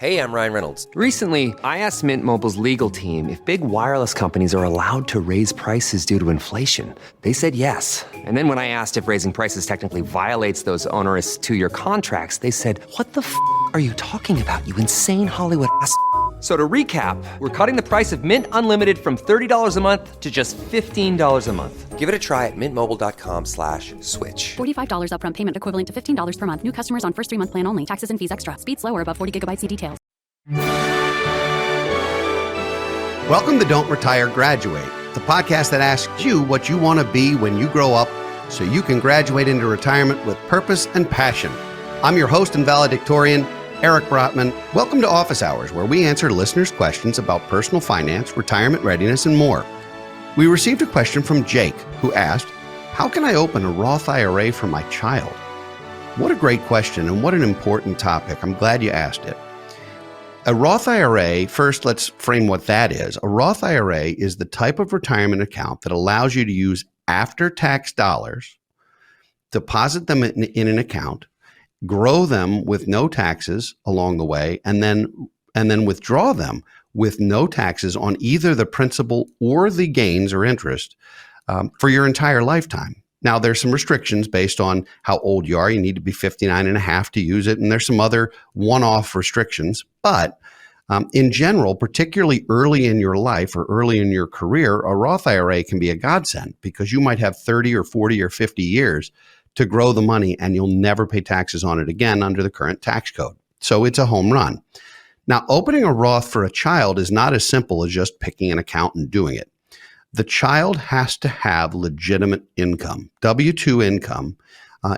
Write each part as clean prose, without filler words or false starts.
Hey, I'm Ryan Reynolds. Recently, I asked Mint Mobile's legal team if big wireless companies are allowed to raise prices due to inflation. They said yes. And then when I asked if raising prices technically violates those onerous two-year contracts, they said, "What the f*** are you talking about, you insane Hollywood ass?" So to recap, we're cutting the price of Mint Unlimited from $30 a month to just $15 a month. Give it a try at mintmobile.com/switch. $45 upfront payment equivalent to $15 per month. New customers on first 3-month plan only. Taxes and fees extra. Speed slower above 40 gigabytes. See details. Welcome to Don't Retire, Graduate, the podcast that asks you what you want to be when you grow up so you can graduate into retirement with purpose and passion. I'm your host and valedictorian, Eric Brotman. Welcome to Office Hours, where we answer listeners' questions about personal finance, retirement readiness, and more. We received a question from Jake, who asked, "How can I open a Roth IRA for my child?" What a great question, and what an important topic. I'm glad you asked it. A Roth IRA, first let's frame what that is. A Roth IRA is the type of retirement account that allows you to use after-tax dollars, deposit them in an account, grow them with no taxes along the way, and then withdraw them with no taxes on either the principal or the gains or interest for your entire lifetime. Now, there's some restrictions based on how old you are. You need to be 59 and a half to use it, and there's some other one-off restrictions. But in general, particularly early in your life or early in your career, a Roth IRA can be a godsend because you might have 30 or 40 or 50 years to grow the money, and you'll never pay taxes on it again under the current tax code. So it's a home run. Now, opening a Roth for a child is not as simple as just picking an account and doing it. The child has to have legitimate income, W-2 income,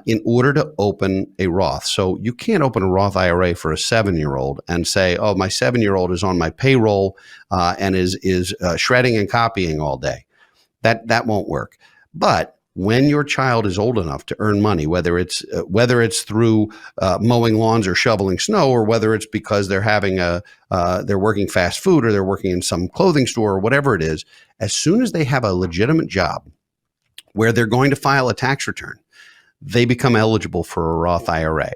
in order to open a Roth. So you can't open a Roth IRA for a 7-year-old and say, "Oh, my 7-year-old is on my payroll and is shredding and copying all day." That won't work. But when your child is old enough to earn money, whether it's through mowing lawns or shoveling snow, or whether it's because they're working fast food or they're working in some clothing store or whatever it is, as soon as they have a legitimate job where they're going to file a tax return, they become eligible for a Roth IRA.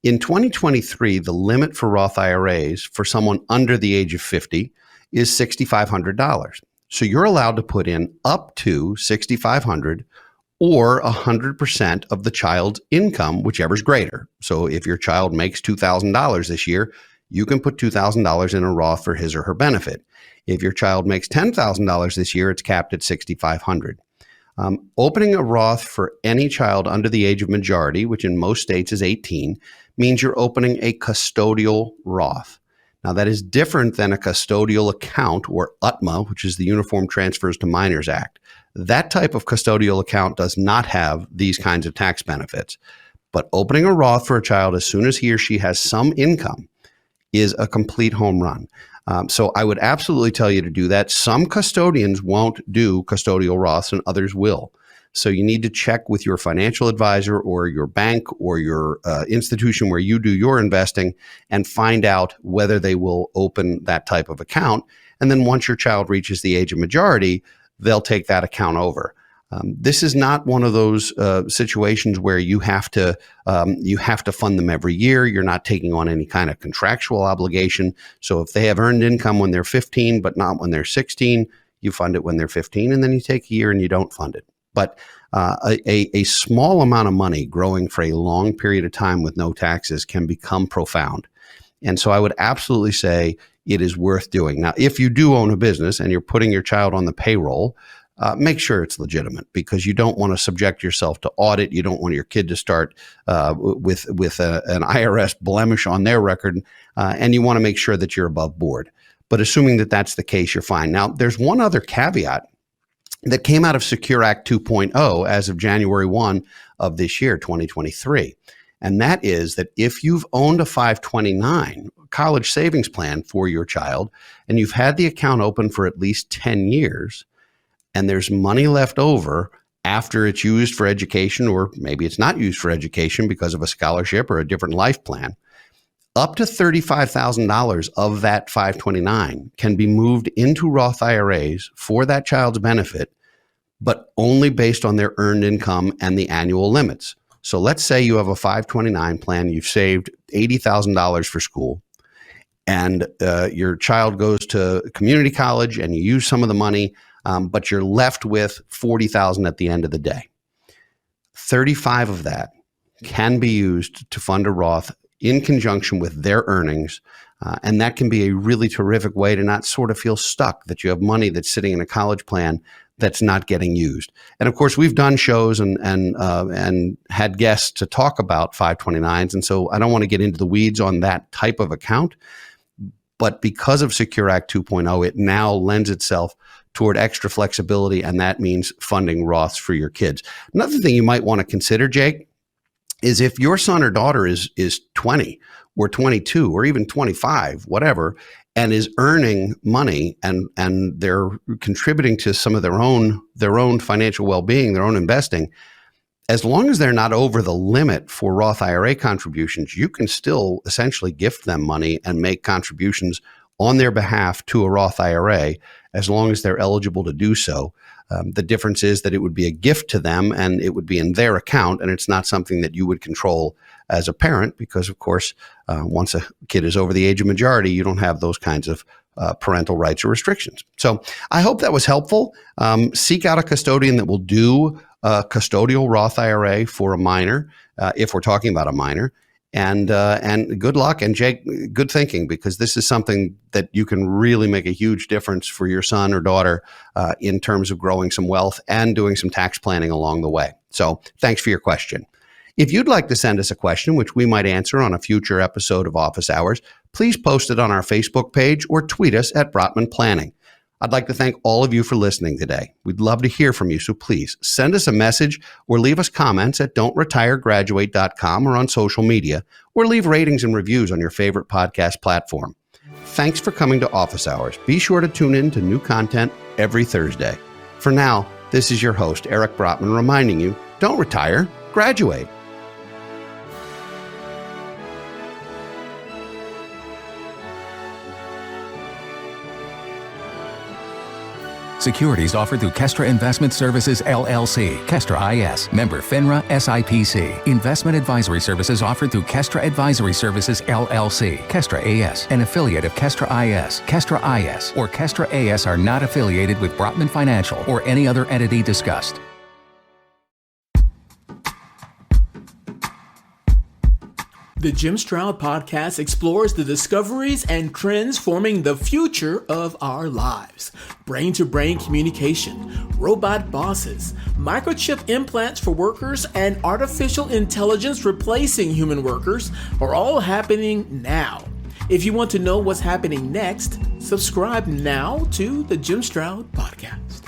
In 2023, the limit for Roth IRAs for someone under the age of 50 is $6,500. So you're allowed to put in up to $6,500 or 100% of the child's income, whichever's greater. So if your child makes $2,000 this year, you can put $2,000 in a Roth for his or her benefit. If your child makes $10,000 this year, it's capped at $6,500. Opening a Roth for any child under the age of majority, which in most states is 18, means you're opening a custodial Roth. Now, that is different than a custodial account, or UTMA, which is the Uniform Transfers to Minors Act. That type of custodial account does not have these kinds of tax benefits. But opening a Roth for a child as soon as he or she has some income is a complete home run. So I would absolutely tell you to do that. Some custodians won't do custodial Roths and others will. So you need to check with your financial advisor or your bank or your institution where you do your investing and find out whether they will open that type of account. And then once your child reaches the age of majority, they'll take that account over. This is not one of those situations where you have to fund them every year. You're not taking on any kind of contractual obligation. So if they have earned income when they're 15, but not when they're 16, you fund it when they're 15, and then you take a year and you don't fund it. But a small amount of money growing for a long period of time with no taxes can become profound. And so I would absolutely say it is worth doing. Now, if you do own a business and you're putting your child on the payroll, make sure it's legitimate, because you don't want to subject yourself to audit. You don't want your kid to start with an IRS blemish on their record, and you want to make sure that you're above board. But assuming that that's the case, you're fine. Now, there's one other caveat that came out of Secure Act 2.0 as of January 1 of this year, 2023. And that is that if you've owned a 529 college savings plan for your child and you've had the account open for at least 10 years, and there's money left over after it's used for education, or maybe it's not used for education because of a scholarship or a different life plan, up to $35,000 of that 529 can be moved into Roth IRAs for that child's benefit, but only based on their earned income and the annual limits. So let's say you have a 529 plan, you've saved $80,000 for school, and your child goes to community college and you use some of the money, but you're left with $40,000 at the end of the day. 35 of that can be used to fund a Roth in conjunction with their earnings. And that can be a really terrific way to not sort of feel stuck that you have money that's sitting in a college plan that's not getting used. And of course, we've done shows and had guests to talk about 529s. And so I don't want to get into the weeds on that type of account. But because of Secure Act 2.0, it now lends itself toward extra flexibility. And that means funding Roths for your kids. Another thing you might want to consider, Jake, is if your son or daughter is 20 or 22 or even 25, whatever, and is earning money and they're contributing to some of their own financial well-being, their own investing, as long as they're not over the limit for Roth IRA contributions, you can still essentially gift them money and make contributions on their behalf to a Roth IRA as long as they're eligible to do so. The difference is that it would be a gift to them and it would be in their account, and it's not something that you would control as a parent because, of course, once a kid is over the age of majority, you don't have those kinds of parental rights or restrictions. So I hope that was helpful. Seek out a custodian that will do a custodial Roth IRA for a minor, if we're talking about a minor. And good luck. And Jake, good thinking, because this is something that you can really make a huge difference for your son or daughter in terms of growing some wealth and doing some tax planning along the way. So thanks for your question. If you'd like to send us a question, which we might answer on a future episode of Office Hours, please post it on our Facebook page or tweet us at Brotman Planning. I'd like to thank all of you for listening today. We'd love to hear from you, so please send us a message or leave us comments at don'tretiregraduate.com or on social media, or leave ratings and reviews on your favorite podcast platform. Thanks for coming to Office Hours. Be sure to tune in to new content every Thursday. For now, this is your host, Eric Brotman, reminding you, don't retire, graduate. Securities offered through Kestra Investment Services, LLC, Kestra IS, member FINRA SIPC. Investment advisory services offered through Kestra Advisory Services, LLC, Kestra AS, an affiliate of Kestra IS. Kestra IS or Kestra AS are not affiliated with Brotman Financial or any other entity discussed. The Jim Stroud Podcast explores the discoveries and trends forming the future of our lives. Brain-to-brain communication, robot bosses, microchip implants for workers, and artificial intelligence replacing human workers are all happening now. If you want to know what's happening next, subscribe now to the Jim Stroud Podcast.